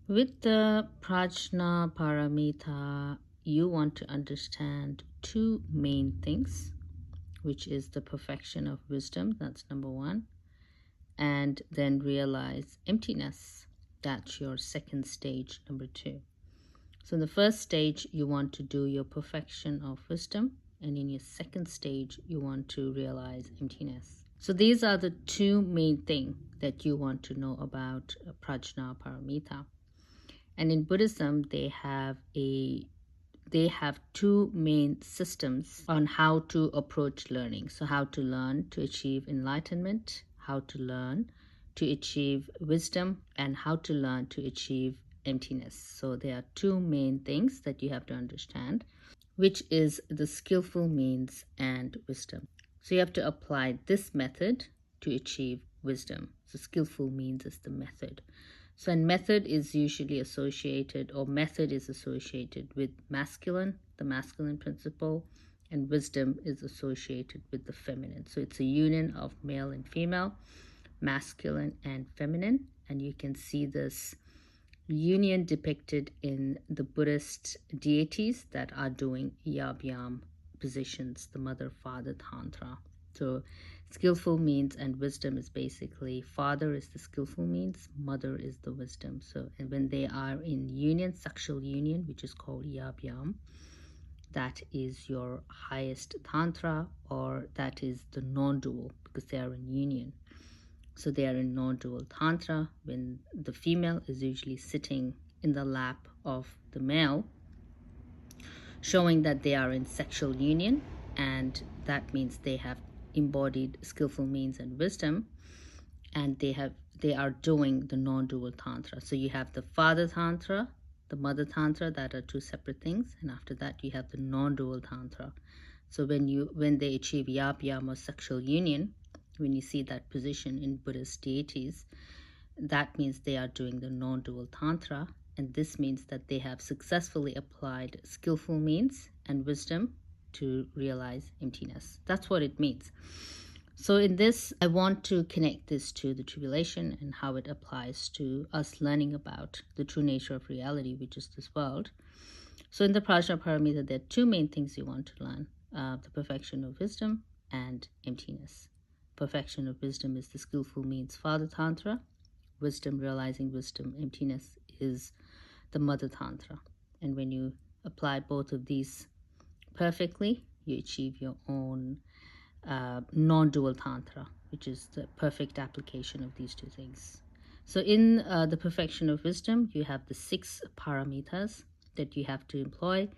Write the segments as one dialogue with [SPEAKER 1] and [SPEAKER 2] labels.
[SPEAKER 1] With the Prajna Paramita, you want to understand two main things, which is the perfection of wisdom, that's number one, and then realize emptiness, that's your second stage, number two. So in the first stage, you want to do your perfection of wisdom, and in your second stage, you want to realize emptiness. So these are the two main things that you want to know about Prajna Paramita. And in Buddhism, they have two main systems on how to approach learning. So how to learn to achieve enlightenment, how to learn to achieve wisdom, and how to learn to achieve emptiness. So there are two main things that you have to understand, which is the skillful means and wisdom. So you have to apply this method to achieve wisdom. So skillful means is the method. So and method is usually associated, or method is associated with masculine, the masculine principle, and wisdom is associated with the feminine. So it's a union of male and female, masculine and feminine, and you can see this union depicted in the Buddhist deities that are doing Yab-yam positions, the mother, father, tantra. So skillful means and wisdom is basically father is the skillful means, mother is the wisdom. So and when they are in union, sexual union, which is called Yab-yam, that is your highest tantra, or that is the non-dual, because they are in union. So they are in non-dual tantra when the female is usually sitting in the lap of the male, showing that they are in sexual union, and that means they have embodied skillful means and wisdom, and they are doing the non-dual tantra. So you have the father tantra, the mother tantra, that are two separate things, and after that you have the non-dual tantra. So when they achieve Yab-yam or sexual union, when you see that position in Buddhist deities, that means they are doing the non-dual tantra, and this means that they have successfully applied skillful means and wisdom to realize emptiness. That's what it means. So in this, I want to connect this to the tribulation and how it applies to us learning about the true nature of reality, which is this world. So in the Prajna Paramita, there are two main things you want to learn, the perfection of wisdom and emptiness. Perfection of wisdom is the skillful means Father Tantra. Wisdom, realizing wisdom, emptiness is the Mother Tantra. And when you apply both of these perfectly, you achieve your own non-dual Tantra, which is the perfect application of these two things. So in the perfection of wisdom, you have the 6 paramitas that you have to employ: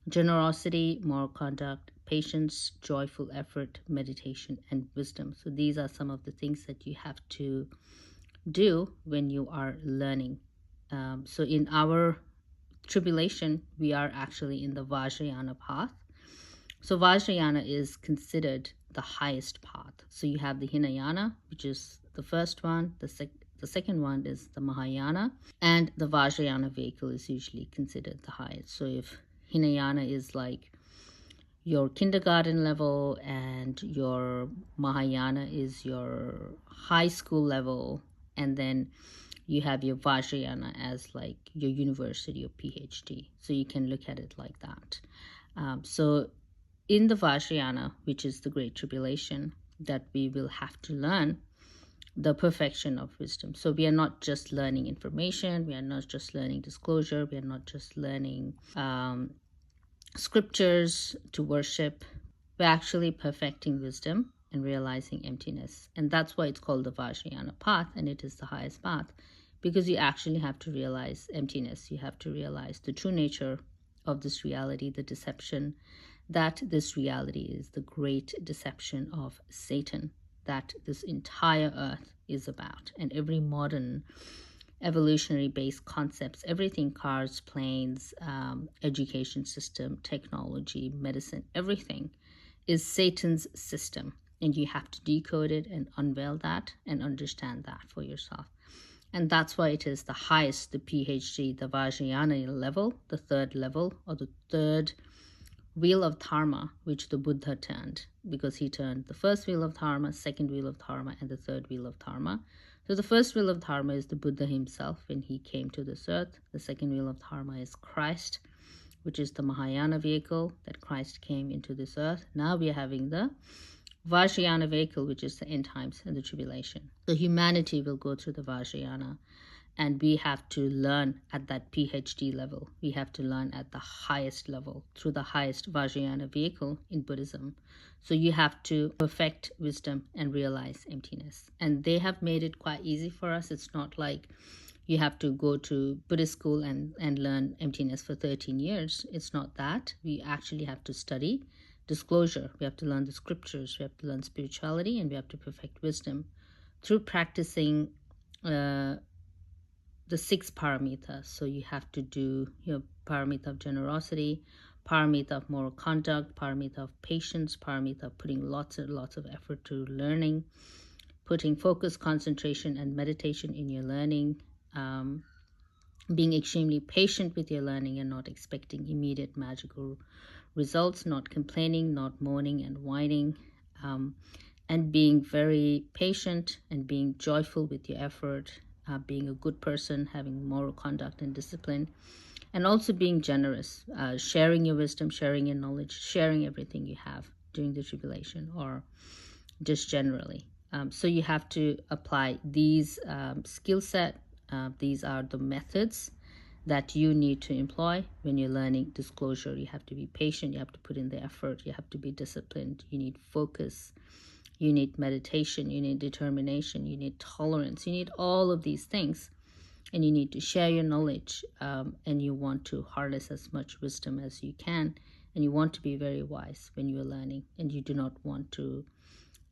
[SPEAKER 1] generosity, moral conduct, patience, joyful effort, meditation, and wisdom. So these are some of the things that you have to do when you are learning. So in our tribulation, we are actually in the Vajrayana path. So Vajrayana is considered the highest path. So you have the Hinayana, which is the first one. The second one is the Mahayana, and the Vajrayana vehicle is usually considered the highest. So if Hinayana is like your kindergarten level and your Mahayana is your high school level, and then you have your Vajrayana as like your university or PhD. So you can look at it like that. So in the Vajrayana, which is the Great Tribulation, that we will have to learn the perfection of wisdom. So we are not just learning information, we are not just learning disclosure, we are not just learning scriptures to worship. We're actually perfecting wisdom and realizing emptiness. And that's why it's called the Vajrayana path, and it is the highest path, because you actually have to realize emptiness. You have to realize the true nature of this reality, the deception, that this reality is the great deception of Satan, that this entire earth is about. And every modern evolutionary based concepts, everything, cars, planes, education system, technology, medicine, everything is Satan's system. And you have to decode it and unveil that and understand that for yourself. And that's why it is the highest, the PhD, the Vajrayana level, the third level, or the third wheel of dharma, which the Buddha turned, because he turned the first wheel of dharma, second wheel of dharma, and the third wheel of dharma. So the first wheel of Dharma is the Buddha himself when he came to this earth. The second wheel of Dharma is Christ, which is the Mahayana vehicle that Christ came into this earth. Now we are having the Vajrayana vehicle, which is the end times and the tribulation. So humanity will go through the Vajrayana, and we have to learn at that PhD level. We have to learn at the highest level through the highest Vajrayana vehicle in Buddhism. So you have to perfect wisdom and realize emptiness. And they have made it quite easy for us. It's not like you have to go to Buddhist school and learn emptiness for 13 years. It's not that. We actually have to study disclosure. We have to learn the scriptures. We have to learn spirituality, and we have to perfect wisdom through practicing the 6 paramitas. So you have to do your paramita of generosity, paramita of moral conduct, paramita of patience, paramita of putting lots and lots of effort to learning, putting focus, concentration, and meditation in your learning, being extremely patient with your learning and not expecting immediate magical results, not complaining, not moaning and whining, and being very patient and being joyful with your effort, being a good person, having moral conduct and discipline, and also being generous, sharing your wisdom, sharing your knowledge, sharing everything you have during the tribulation or just generally. So you have to apply these skill set. These are the methods that you need to employ when you're learning disclosure. You have to be patient, you have to put in the effort, you have to be disciplined, you need focus, you need meditation, you need determination, you need tolerance, you need all of these things, and you need to share your knowledge, and you want to harness as much wisdom as you can, and you want to be very wise when you're learning, and you do not want to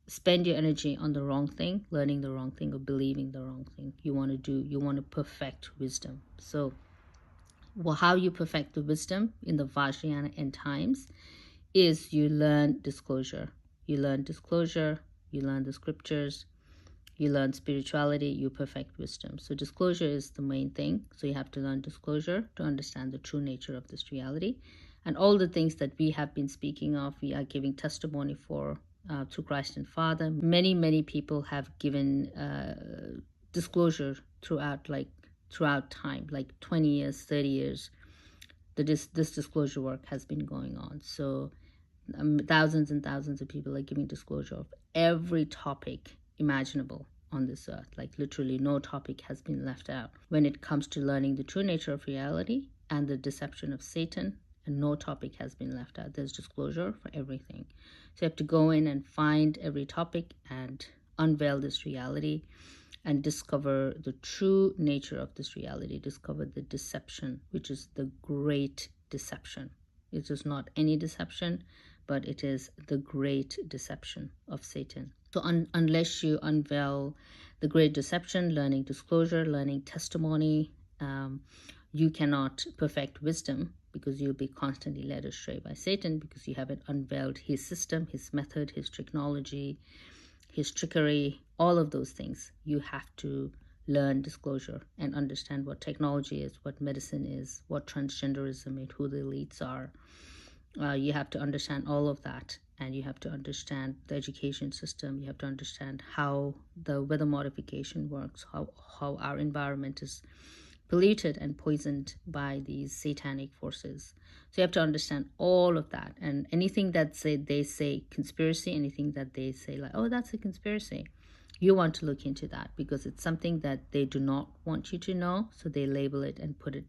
[SPEAKER 1] spend your energy on the wrong thing, learning the wrong thing, or believing the wrong thing. You want to perfect wisdom. So how you perfect the wisdom in the Vajrayana end times is you learn disclosure. You learn disclosure, you learn the scriptures, you learn spirituality, you perfect wisdom. So disclosure is the main thing. So you have to learn disclosure to understand the true nature of this reality. And all the things that we have been speaking of, we are giving testimony for through Christ and Father. Many, many people have given disclosure throughout time, like 20 years, 30 years. This disclosure work has been going on. So thousands and thousands of people are giving disclosure of every topic imaginable on this earth. Like literally no topic has been left out when it comes to learning the true nature of reality and the deception of Satan, and no topic has been left out. There's disclosure for everything. So you have to go in and find every topic and unveil this reality and discover the true nature of this reality, discover the deception, which is the great deception. It is not any deception, but it is the great deception of Satan. So unless you unveil the great deception, learning disclosure, learning testimony, you cannot perfect wisdom, because you'll be constantly led astray by Satan, because you haven't unveiled his system, his method, his technology, his trickery, all of those things. You have to learn disclosure and understand what technology is, what medicine is, what transgenderism is, who the elites are. You have to understand all of that, and you have to understand the education system. You have to understand how the weather modification works, how our environment is polluted and poisoned by these satanic forces. So you have to understand all of that. And anything that they say conspiracy, anything that they say like, oh, that's a conspiracy, you want to look into that, because it's something that they do not want you to know. So they label it and put it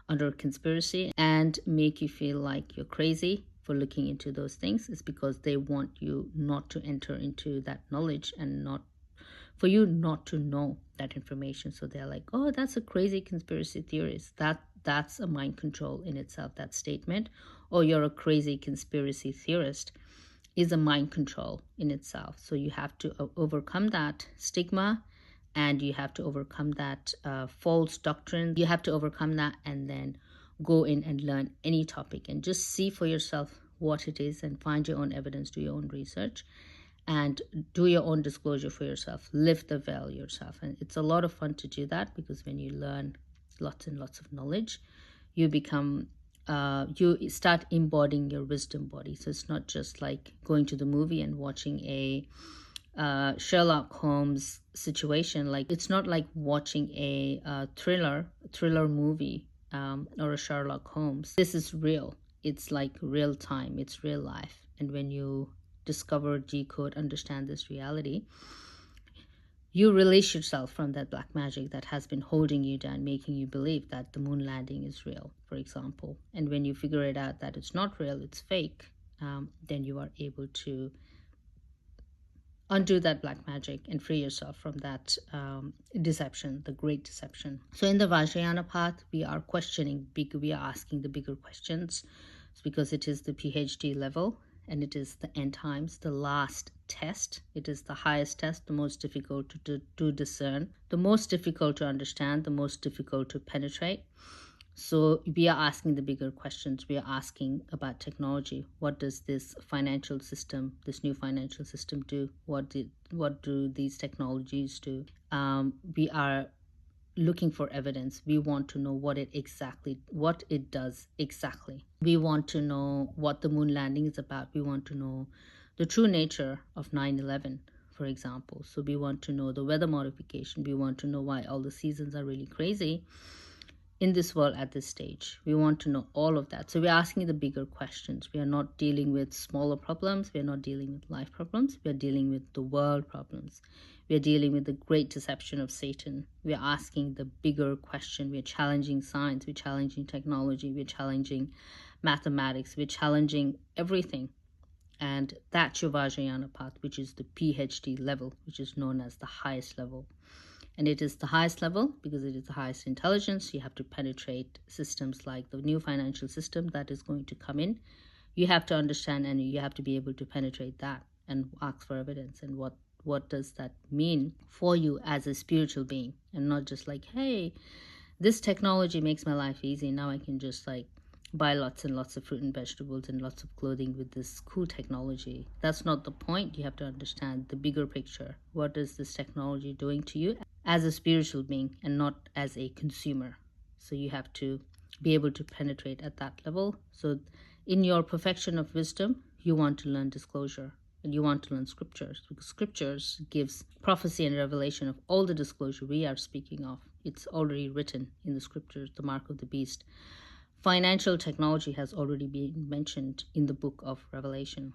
[SPEAKER 1] under conspiracy and make you feel like you're crazy for looking into those things. It's because they want you not to enter into that knowledge and not for you not to know that information. So they're like, oh, that's a crazy conspiracy theorist. That's a mind control in itself, that statement. Or you're a crazy conspiracy theorist is a mind control in itself. So you have to overcome that stigma, and you have to overcome that false doctrine. You have to overcome that and then go in and learn any topic and just see for yourself what it is and find your own evidence, do your own research, and do your own disclosure for yourself. Lift the veil yourself. And it's a lot of fun to do that, because when you learn lots and lots of knowledge, you become you start embodying your wisdom body. So it's not just like going to the movie and watching a Sherlock Holmes situation. Like, it's not like watching a thriller movie, or a Sherlock Holmes. This is real. It's like real time. It's real life. And when you discover, decode, understand this reality, you release yourself from that black magic that has been holding you down, making you believe that the moon landing is real, for example. And when you figure it out that it's not real, it's fake, then you are able to undo that black magic and free yourself from that deception, the great deception. So in the Vajrayana path, we are questioning, we are asking the bigger questions. It's because it is the PhD level, and it is the end times, the last test. It is the highest test, the most difficult to discern, the most difficult to understand, the most difficult to penetrate. So we are asking the bigger questions. We are asking about technology. What does this financial system, this new financial system do? What do these technologies do? We are looking for evidence. We want to know what it does exactly. We want to know what the moon landing is about. We want to know the true nature of 9/11, for example. So we want to know the weather modification. We want to know why all the seasons are really crazy in this world at this stage. We want to know all of that. So we're asking the bigger questions. We are not dealing with smaller problems. We are not dealing with life problems. We are dealing with the world problems. We are dealing with the great deception of Satan. We are asking the bigger question. We are challenging science. We're challenging technology. We're challenging mathematics. We're challenging everything. And that's your Vajrayana path, which is the PhD level, which is known as the highest level. And it is the highest level because it is the highest intelligence. You have to penetrate systems like the new financial system that is going to come in. You have to understand, and you have to be able to penetrate that and ask for evidence. And what does that mean for you as a spiritual being? And not just like, hey, this technology makes my life easy. Now I can just like buy lots and lots of fruit and vegetables and lots of clothing with this cool technology. That's not the point. You have to understand the bigger picture. What is this technology doing to you as a spiritual being and not as a consumer? So you have to be able to penetrate at that level. So in your perfection of wisdom, you want to learn disclosure, and you want to learn scriptures, because scriptures gives prophecy and revelation of all the disclosure we are speaking of. It's already written in the scriptures, the mark of the beast. Financial technology has already been mentioned in the book of Revelation.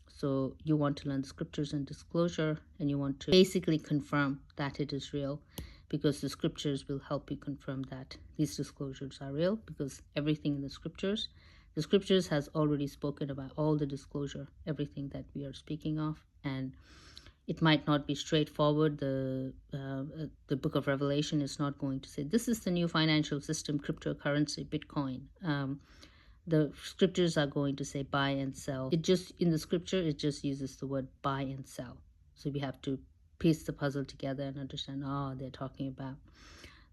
[SPEAKER 1] So you want to learn the scriptures and disclosure, and you want to basically confirm that it is real, because the scriptures will help you confirm that these disclosures are real, because everything in the scriptures has already spoken about all the disclosure, everything that we are speaking of. And it might not be straightforward. The book of Revelation is not going to say, this is the new financial system, cryptocurrency, Bitcoin. The scriptures are going to say buy and sell. In the scripture, it just uses the word buy and sell. So we have to piece the puzzle together and understand, they're talking about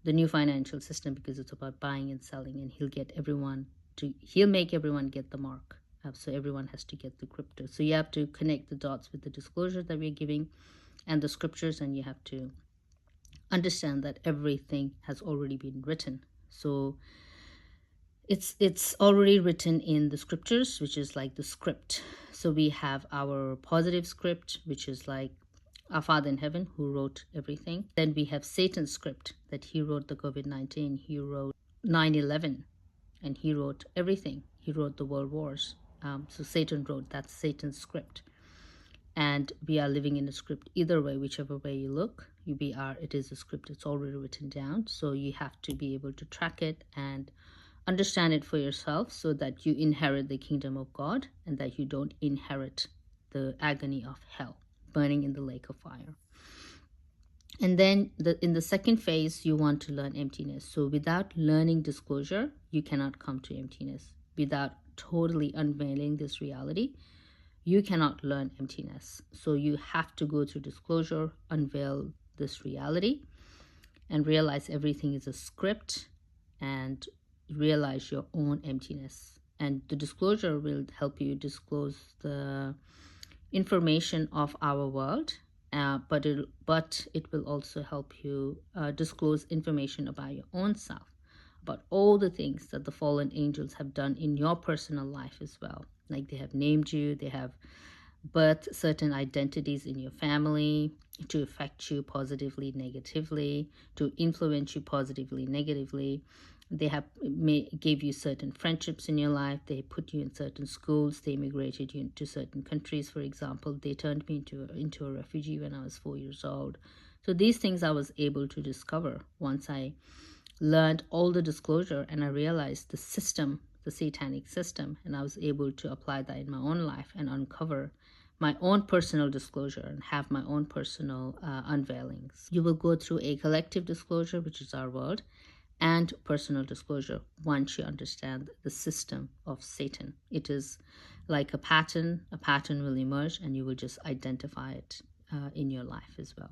[SPEAKER 1] the new financial system because it's about buying and selling, and he'll make everyone get the mark. So everyone has to get the crypto. So you have to connect the dots with the disclosure that we're giving and the scriptures, and you have to understand that everything has already been written. So it's already written in the scriptures, which is like the script. So we have our positive script, which is like our Father in heaven who wrote everything. Then we have Satan's script, that he wrote the COVID-19, he wrote 9/11, and he wrote everything. He wrote the world wars. So Satan wrote, that's Satan's script. And we are living in a script either way, whichever way you look. It is a script, it's already written down. So you have to be able to track it and understand it for yourself, so that you inherit the kingdom of God, and that you don't inherit the agony of hell, burning in the lake of fire. And then in the second phase, you want to learn emptiness. So without learning disclosure, you cannot come to emptiness. Without totally unveiling this reality, you cannot learn emptiness. So you have to go through disclosure, unveil this reality, and realize everything is a script, and realize your own emptiness. And the disclosure will help you disclose the information of our world, but it will also help you disclose information about your own self, about all the things that the fallen angels have done in your personal life as well. Like they have named you, they have birth certain identities in your family to affect you positively, negatively, to influence you positively, negatively. They gave you certain friendships in your life. They put you in certain schools. They immigrated you into certain countries. For example, they turned me into a refugee when I was 4 years old. So these things I was able to discover once I learned all the disclosure, and I realized the system, the satanic system, and I was able to apply that in my own life and uncover my own personal disclosure and have my own personal unveilings. You will go through a collective disclosure, which is our world, and personal disclosure once you understand the system of Satan. It is like a pattern will emerge, and you will just identify it in your life as well.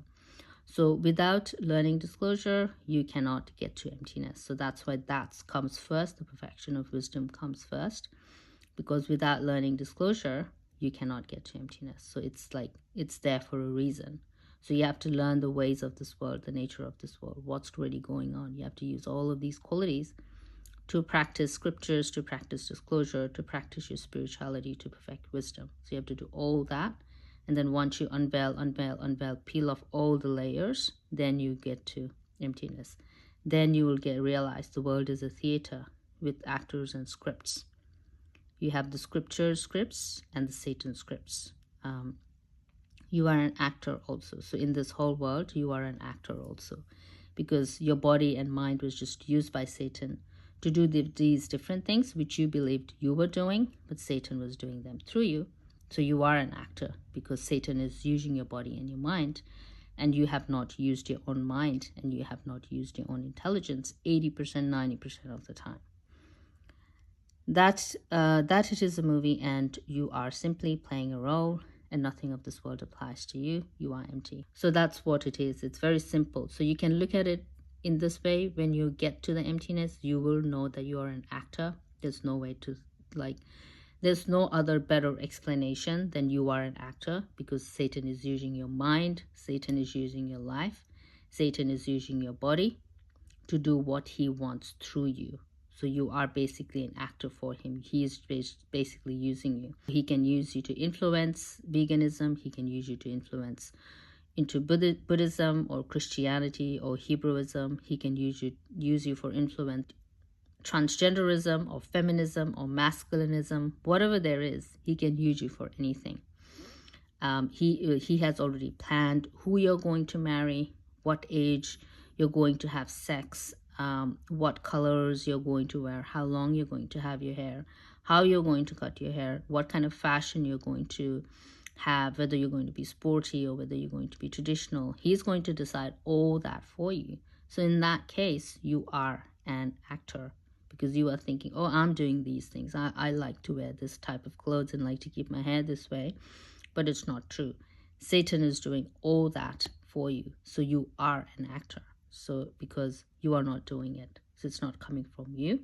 [SPEAKER 1] So without learning disclosure, you cannot get to emptiness. So that's why that comes first. The perfection of wisdom comes first, because without learning disclosure, you cannot get to emptiness. So it's like it's there for a reason. So you have to learn the ways of this world, the nature of this world, what's really going on. You have to use all of these qualities to practice scriptures, to practice disclosure, to practice your spirituality, to perfect wisdom. So you have to do all that. And then once you unveil, peel off all the layers, then you get to emptiness. Then you will realize the world is a theater with actors and scripts. You have the scripts, and the Satan scripts. You are an actor also. So in this whole world, you are an actor also, because your body and mind was just used by Satan to do these different things which you believed you were doing, but Satan was doing them through you. So you are an actor because Satan is using your body and your mind, and you have not used your own mind, and you have not used your own intelligence 80%, 90% of the time. That it is a movie, and you are simply playing a role, and nothing of this world applies to you. You are empty. So that's what it is. It's very simple. So you can look at it in this way. When you get to the emptiness, you will know that you are an actor. There's no way to, there's no other better explanation than you are an actor, because Satan is using your mind, Satan is using your life, Satan is using your body to do what he wants through you. So you are basically an actor for him. He is basically using you. He can use you to influence veganism. He can use you to influence into Buddhism or Christianity or Hebrewism. He can use you for influence transgenderism or feminism or masculinism. Whatever there is, he can use you for anything. He has already planned who you're going to marry, what age you're going to have sex, what colors you're going to wear, how long you're going to have your hair, how you're going to cut your hair, what kind of fashion you're going to have, whether you're going to be sporty or whether you're going to be traditional. He's going to decide all that for you. So in that case, you are an actor, because you are thinking, oh, I'm doing these things. I like to wear this type of clothes and like to keep my hair this way. But it's not true. Satan is doing all that for you. So you are an actor. So because you are not doing it. So it's not coming from you.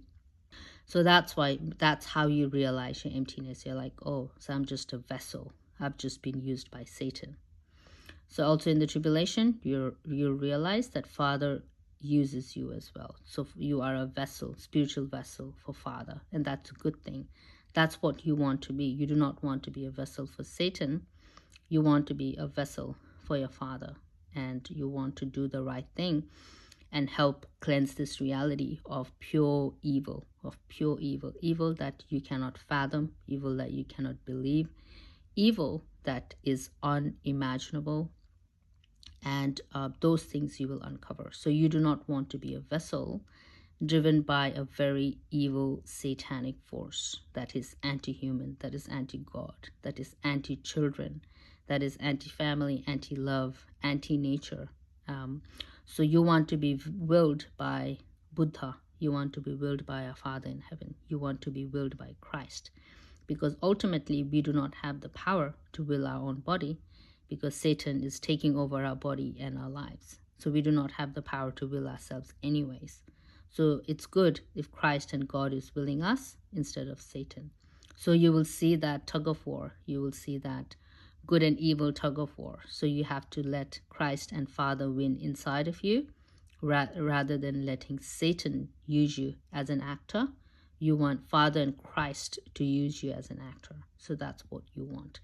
[SPEAKER 1] So that's how you realize your emptiness. You're like, oh, so I'm just a vessel. I've just been used by Satan. So also in the tribulation, you realize that Father uses you as well. So you are a vessel, spiritual vessel for Father. And that's a good thing. That's what you want to be. You do not want to be a vessel for Satan. You want to be a vessel for your Father. And you want to do the right thing and help cleanse this reality of pure evil, evil that you cannot fathom, evil that you cannot believe, evil that is unimaginable. And those things you will uncover. So you do not want to be a vessel driven by a very evil satanic force that is anti-human, that is anti-God, that is anti-children, that is anti-family, anti-love, anti-nature. So you want to be willed by Buddha. You want to be willed by our Father in heaven. You want to be willed by Christ. Because ultimately, we do not have the power to will our own body, because Satan is taking over our body and our lives. So we do not have the power to will ourselves anyways. So it's good if Christ and God is willing us instead of Satan. So you will see that tug of war. You will see that good and evil tug of war. So you have to let Christ and Father win inside of you, rather than letting Satan use you as an actor. You want Father and Christ to use you as an actor. So that's what you want.